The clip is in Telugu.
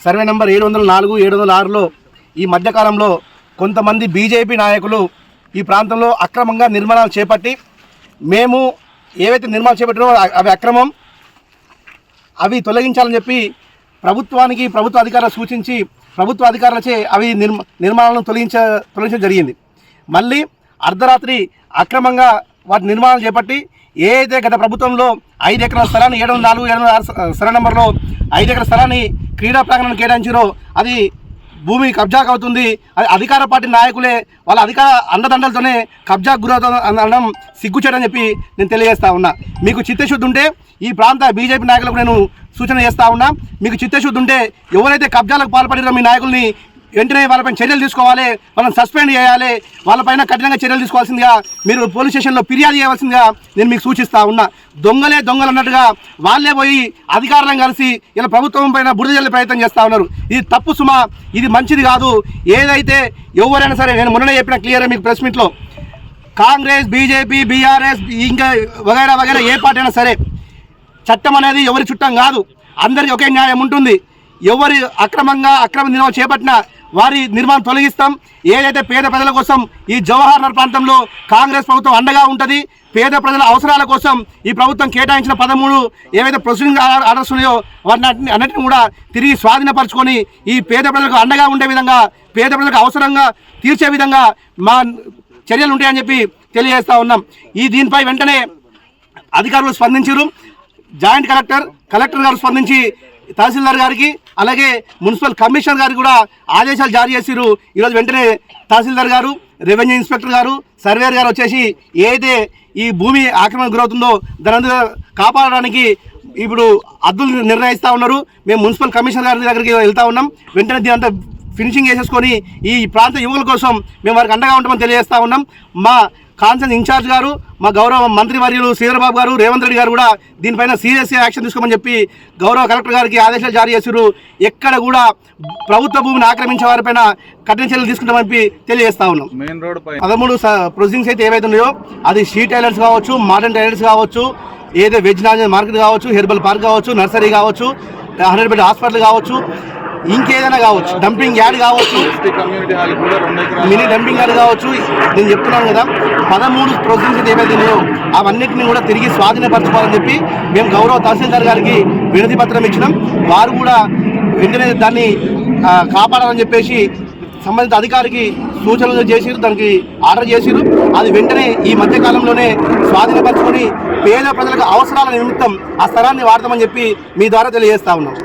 సర్వే నంబర్ 704, 706లో ఈ మధ్యకాలంలో కొంతమంది బీజేపీ నాయకులు ఈ ప్రాంతంలో అక్రమంగా నిర్మాణాలు చేపట్టి మేము ఏవైతే నిర్మాణాలు చేపట్టారో అవి అక్రమం, అవి తొలగించాలని చెప్పి ప్రభుత్వానికి ప్రభుత్వ అధికారులు సూచించి ప్రభుత్వ అధికారులచే అవి నిర్మాణాలను తొలగించడం జరిగింది. మళ్ళీ అర్ధరాత్రి అక్రమంగా వాటి నిర్మాణాలు చేపట్టి ఏదైతే గత ప్రభుత్వంలో 5 ఎకరాల స్థలాన్ని 704, 706 సర్వే నెంబర్లో 5 ఎకరాల స్థలాన్ని క్రీడా ప్రాంగణం కేటాయించారో అది భూమి కబ్జాకు అవుతుంది. అది అధికార పార్టీ నాయకులే వాళ్ళ అధికార అండదండలతోనే కబ్జాకు గురవుతుంది అనడం సిగ్గుచేటని చెప్పి నేను తెలియజేస్తా ఉన్నా. మీకు చిత్తశుద్ధి ఉంటే ఈ ప్రాంత బీజేపీ నాయకులకు నేను సూచన చేస్తా ఉన్నా. మీకు చిత్తశుద్ధి ఉంటే ఎవరైతే కబ్జాలకు పాల్పడినో మీ నాయకుల్ని వెంటనే వాళ్ళపైన చర్యలు తీసుకోవాలి, వాళ్ళని సస్పెండ్ చేయాలి, వాళ్ళపైన కఠినంగా చర్యలు తీసుకోవాల్సిందిగా మీరు పోలీస్ స్టేషన్లో ఫిర్యాదు చేయవలసిందిగా నేను మీకు సూచిస్తా ఉన్నా. దొంగలే దొంగలు అన్నట్టుగా వాళ్ళే పోయి అధికారులను కలిసి ఇలా ప్రభుత్వం పైన బురద జల్లే ప్రయత్నం చేస్తూ ఉన్నారు. ఇది తప్పు సుమా, ఇది మంచిది కాదు. ఏదైతే ఎవరైనా సరే, నేను మొన్ననే చెప్పిన క్లియర్ మీకు ప్రెస్ మీట్లో, కాంగ్రెస్, బీజేపీ, బీఆర్ఎస్ ఇంకా వగైరా వగైరా ఏ పార్టీ అయినా సరే చట్టం అనేది ఎవరి చుట్టం కాదు, అందరికీ ఒకే న్యాయం ఉంటుంది. ఎవరి అక్రమ నిర్మాణం చేపట్టినా వారి నిర్మాణం తొలగిస్తాం. ఏదైతే పేద ప్రజల కోసం ఈ జవహర్ నగర్ ప్రాంతంలో కాంగ్రెస్ ప్రభుత్వం అండగా ఉంటుంది. పేద ప్రజల అవసరాల కోసం ఈ ప్రభుత్వం కేటాయించిన 13 ఏవైతే ప్రొసీడింగ్ ఆర్డర్స్ ఉన్నాయో వాటిని అన్నింటినీ కూడా తిరిగి స్వాధీనపరచుకొని ఈ పేద ప్రజలకు అండగా ఉండే విధంగా, పేద ప్రజలకు అవసరంగా తీర్చే విధంగా మా చర్యలు ఉంటాయని చెప్పి తెలియజేస్తూ ఉన్నాం. దీనిపై వెంటనే అధికారులు స్పందించారు. జాయింట్ కలెక్టర్ గారు స్పందించి తహసీల్దార్ గారికి అలాగే మున్సిపల్ కమిషనర్ గారికి కూడా ఆదేశాలు జారీ చేసిరు. ఈరోజు వెంటనే తహసీల్దార్ గారు, రెవెన్యూ ఇన్స్పెక్టర్ గారు, సర్వేయర్ గారు వచ్చేసి ఏదైతే ఈ భూమి ఆక్రమణకు గురవుతుందో దాని కాపాడడానికి ఇప్పుడు హద్దులు నిర్ణయిస్తూ ఉన్నారు. మేము మున్సిపల్ కమిషనర్ గారి దగ్గరికి వెళ్తూ ఉన్నాం. వెంటనే దీని అంతా ఫినిషింగ్ చేసేసుకొని ఈ ప్రాంత యువకుల కోసం మేము వారికి అండగా ఉంటామని తెలియజేస్తూ ఉన్నాం. మా కాన్సర్న్ ఇన్ఛార్జ్ గారు, మా గౌరవ మంత్రి వర్యులు శ్రీధరబాబు గారు, రేవంత్ రెడ్డి గారు కూడా దీనిపైన సీరియస్గా యాక్షన్ తీసుకోమని చెప్పి గౌరవ కలెక్టర్ గారికి ఆదేశాలు జారీ చేశారు. ఎక్కడ కూడా ప్రభుత్వ భూమిని ఆక్రమించే వారిపైన కఠిన చర్యలు తీసుకుంటామని తెలియజేస్తా ఉన్నాం. 13 ప్రొసీడింగ్స్ అయితే ఏవైతే ఉన్నాయో అది షీ టైలర్స్ కావచ్చు, మోడర్న్ టైలర్స్ కావచ్చు, ఏదో వెజ్ నాన్ వెజ్ మార్కెట్ కావచ్చు, హెర్బల్ పార్క్ కావచ్చు, నర్సరీ కావచ్చు, 100 బెడ్ హాస్పిటల్ కావచ్చు, ఇంకేదైనా కావచ్చు, డంపింగ్ యార్డ్ కావచ్చు, మినీ డంపింగ్ యార్డ్ కావచ్చు. నేను చెప్తున్నాను కదా, 13 ప్రొసీడింగ్స్ ఏవైతే ఉన్నాయో అవన్నిటిని కూడా తిరిగి స్వాధీనపరచుకోవాలని చెప్పి మేము గౌరవ తహసీల్దార్ గారికి వినతి పత్రం ఇచ్చినాం. వారు కూడా వెంటనే దాన్ని కాపాడాలని చెప్పేసి సంబంధిత అధికారికి సూచనలు చేసిరు, దానికి ఆర్డర్ చేసిరు. అది వెంటనే ఈ మధ్యకాలంలోనే స్వాధీనపరచుకొని పేద ప్రజలకు అవసరాల నిమిత్తం ఆ స్థలాన్ని వాడతామని చెప్పి మీ ద్వారా తెలియజేస్తా ఉన్నాం.